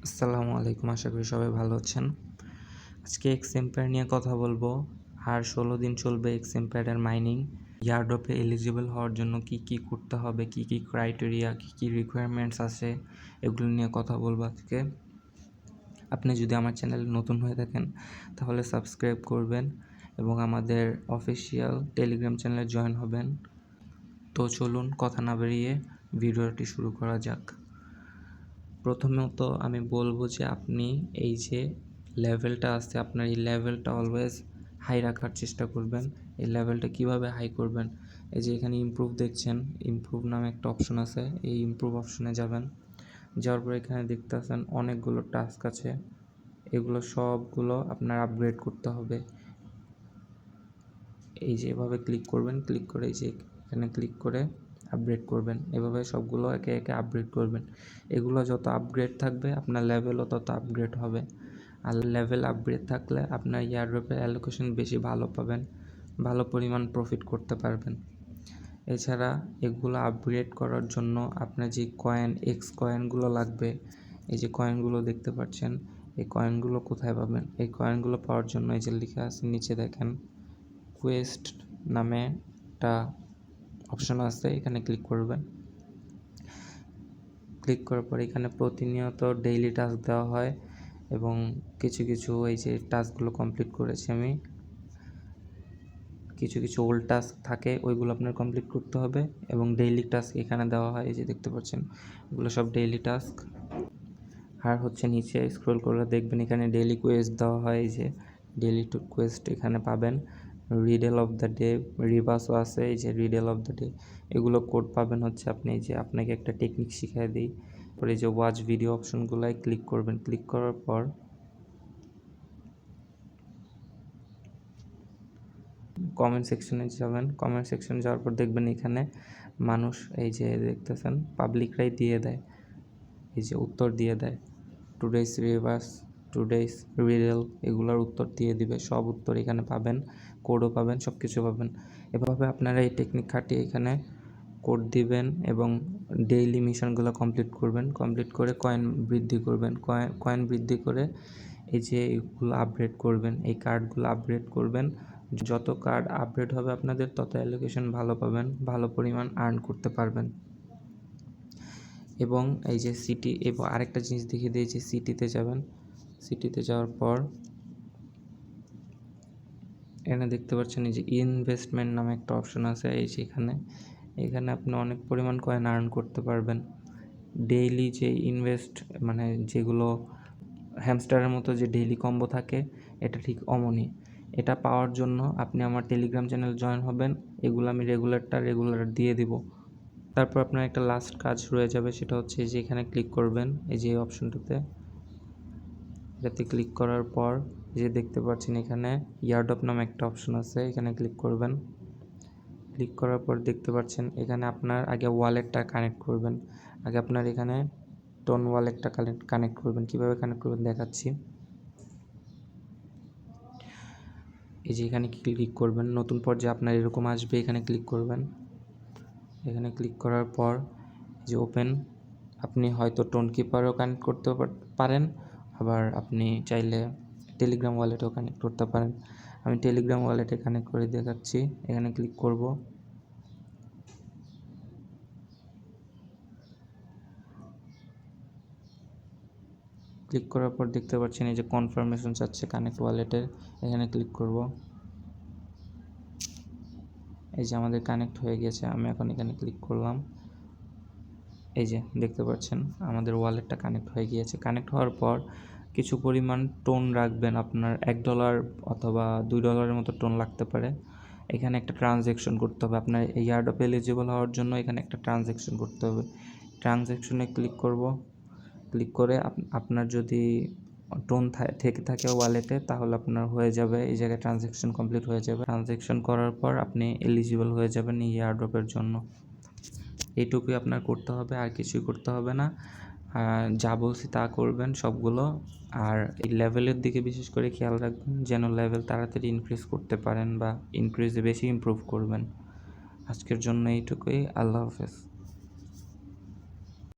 আসসালামু আলাইকুম, আশা করি সবাই ভালো আছেন। আজকে এক্সএমপ্যাড নিয়ে কথা বলবো। আর 16 দিন চলবে এক্সএমপ্যাডের মাইনিং। ইয়ারড্রপে এলিজিবল হওয়ার জন্য কি কি করতে হবে, কি কি ক্রাইটেরিয়া, কি কি রিকোয়ারমেন্টস আছে, এগুলো নিয়ে কথা বলবো আজকে। আপনি যদি আমার চ্যানেলে নতুন হয়ে থাকেন তাহলে সাবস্ক্রাইব করবেন এবং আমাদের অফিসিয়াল টেলিগ্রাম চ্যানেলে জয়েন হবেন। তো চলুন কথা না বেরিয়ে ভিডিওটি শুরু করা যাক। প্রথমত আমি বলবো যে আপনি এই যে লেভেলটা আছে, আপনার এই লেভেলটা অলওয়েজ হাই রাখার চেষ্টা করবেন। এই লেভেলটা কিভাবে হাই করবেন, এই যে এখানে ইমপ্রুভ দেখছেন, ইমপ্রুভ নামে একটা অপশন আছে, এই ইমপ্রুভ অপশনে যাবেন। যাওয়ার পর এখানে দেখতে পাচ্ছেন অনেকগুলো টাস্ক আছে, এগুলো সবগুলো আপনার আপগ্রেড করতে হবে। এই যে এভাবে ক্লিক করবেন, ক্লিক করে এই যে এখানে ক্লিক করে আপগ্রেড করবেন। এভাবে সবগুলো একে একে আপগ্রেড করবেন। এগুলো যত আপগ্রেড থাকবে আপনার লেভেলও তত আপগ্রেড হবে। আর লেভেল আপগ্রেড থাকলে আপনার ইয়ারড্রপের অ্যালোকেশন বেশি ভালো পাবেন, ভালো পরিমাণ প্রফিট করতে পারবেন। এছাড়া এগুলো আপগ্রেড করার জন্য আপনার যে কয়েনগুলো লাগবে, এই যে কয়েনগুলো দেখতে পাচ্ছেন, এই কয়েনগুলো কোথায় পাবেন? এই কয়েনগুলো পাওয়ার জন্য এই যে লেখা আছে নিচে দেখেন, কোয়েস্ট নামে একটা অপশন আছে, এখানে ক্লিক করবেন। ক্লিক করার পর এখানে প্রতিনিয়ত ডেইলি টাস্ক দেওয়া হয় এবং কিছু এই যে টাস্কগুলো কমপ্লিট করেছি আমি, কিছু ওল্ড টাস্ক থাকে, ওইগুলো আপনার কমপ্লিট করতে হবে এবং ডেইলি টাস্ক এখানে দেওয়া হয়, এই যে দেখতে পাচ্ছেন এগুলো সব ডেইলি টাস্ক। আর হচ্ছে নিচে স্ক্রল করে দেখবেন এখানে ডেইলি কোয়েস্ট দেওয়া হয়, এই যে ডেইলি কোয়েস্ট এখানে পাবেন। রিডেল অফ দ্য ডে, রিভার্সও আছে, এই যে রিডেল অফ দ্য ডে, এগুলো কোড পাবেন হচ্ছে আপনি, এই যে আপনাকে একটা টেকনিক শিখিয়ে দিই। পরে এই যে ওয়াচ ভিডিও অপশনগুলোয় ক্লিক করবেন। ক্লিক করার পর কমেন্ট সেকশনে যাবেন। কমেন্ট সেকশনে যাওয়ার পর দেখবেন এখানে মানুষ, এই যে দেখতেছেন পাবলিকরাই দিয়ে দেয়, এই যে উত্তর দিয়ে দেয়, টুডেস রিভার্স, টুডেস রিডেল, এগুলোর উত্তর দিয়ে দিবে। সব উত্তর এখানে পাবেন, কোডও পাবেন, সব কিছু পাবেন। এভাবে আপনারা এই টেকনিক খাটিয়ে এখানে কোড দিবেন এবং ডেইলি মিশনগুলো কমপ্লিট করবেন। কমপ্লিট করে কয়েন বৃদ্ধি করবেন, কয়েন বৃদ্ধি করে এই যে এগুলো আপগ্রেড করবেন, এই কার্ডগুলো আপগ্রেড করবেন। যত কার্ড আপগ্রেড হবে আপনাদের তত অ্যালোকেশন ভালো পাবেন, ভালো পরিমাণ আর্ন করতে পারবেন। এবং এই যে সিটি, এবং আরেকটা জিনিস দেখিয়ে দিই, যে সিটিতে যাবেন। সিটিতে যাওয়ার পর এখানে দেখতে পাচ্ছেন এই যে ইনভেস্টমেন্ট নামে একটা অপশন আছে, এই সেখানে এখানে আপনি অনেক পরিমাণ কয়েন আর্ন করতে পারবেন। ডেইলি যে ইনভেস্ট, মানে যেগুলো হ্যামস্টারের মতো যে ডেইলি কম্বো থাকে, এটা ঠিক অমনই। এটা পাওয়ার জন্য আপনি আমার টেলিগ্রাম চ্যানেল জয়েন হবেন। এগুলো আমি রেগুলার দিয়ে দিব। তারপর আপনার একটা লাস্ট কাজ রয়ে যাবে, সেটা হচ্ছে যে এখানে ক্লিক করবেন, এই যে অপশনটাতে, এটাতে ক্লিক করার পর যে দেখতে পাচ্ছেন এখানে ইয়ারড্রপ নামে একটা অপশন আছে, এখানে ক্লিক করবেন। ক্লিক করার পর দেখতে পাচ্ছেন এখানে আপনার আগে ওয়ালেটটা কানেক্ট করবেন। আগে আপনার এখানে টোন ওয়ালেটটা কানেক্ট করবেন। কিভাবে কানেক্ট করবেন দেখাচ্ছি। এই যে এখানে ক্লিক করবেন, নতুন পর্যায়ে আপনার এরকম আসবে, এখানে ক্লিক করবেন। এখানে ক্লিক করার পর যে ওপেন, আপনি হয়তো টোন কিপারও কানেক্ট করতে পারেন, আবার আপনি চাইলে টেলিগ্রাম ওয়ালেটেও কানেক্ট করতে পারেন। আমি টেলিগ্রাম ওয়ালেটে কানেক্ট করে দেখাচ্ছি। এখানে ক্লিক করব। ক্লিক করার পর দেখতে পাচ্ছেন এই যে কনফার্মেশন চাচ্ছে কানেক্ট ওয়ালেটের, এখানে ক্লিক করব। এই যে আমাদের কানেক্ট হয়ে গেছে, আমি এখন এখানে ক্লিক করলাম। এই যে দেখতে পাচ্ছেন আমাদের ওয়ালেটটা কানেক্ট হয়ে গিয়েছে। কানেক্ট হওয়ার পর কিছু পরিমাণ টোন রাখবেন, আপনার $1 অথবা $2 মতো টোন লাগতে পারে। এখানে একটা ট্রানজ্যাকশন করতে হবে, আপনার এই ইয়ারড্রপ এলিজিবল হওয়ার জন্য এখানে একটা ট্রানজ্যাকশন করতে হবে। ট্রানজ্যাকশনে ক্লিক করব। ক্লিক করে আপনার যদি টোন থেকে থাকে ওয়ালেটে, তাহলে আপনার হয়ে যাবে, এই জায়গায় ট্রানজ্যাকশন কমপ্লিট হয়ে যাবে। ট্রানজ্যাকশন করার পর আপনি এলিজিবল হয়ে যাবেন এই ইয়ারড্রপের জন্য। এইটুকুই আপনার করতে হবে, আর কিছুই করতে হবে না। যা বলছি তা করবেন সবগুলো। আর এই লেভেলের দিকে বিশেষ করে খেয়াল রাখবেন, যেন লেভেল তাড়াতাড়ি ইনক্রিজ করতে পারেন বা বেশি ইমপ্রুভ করবেন। আজকের জন্য এইটুকুই। আল্লাহ হাফেজ।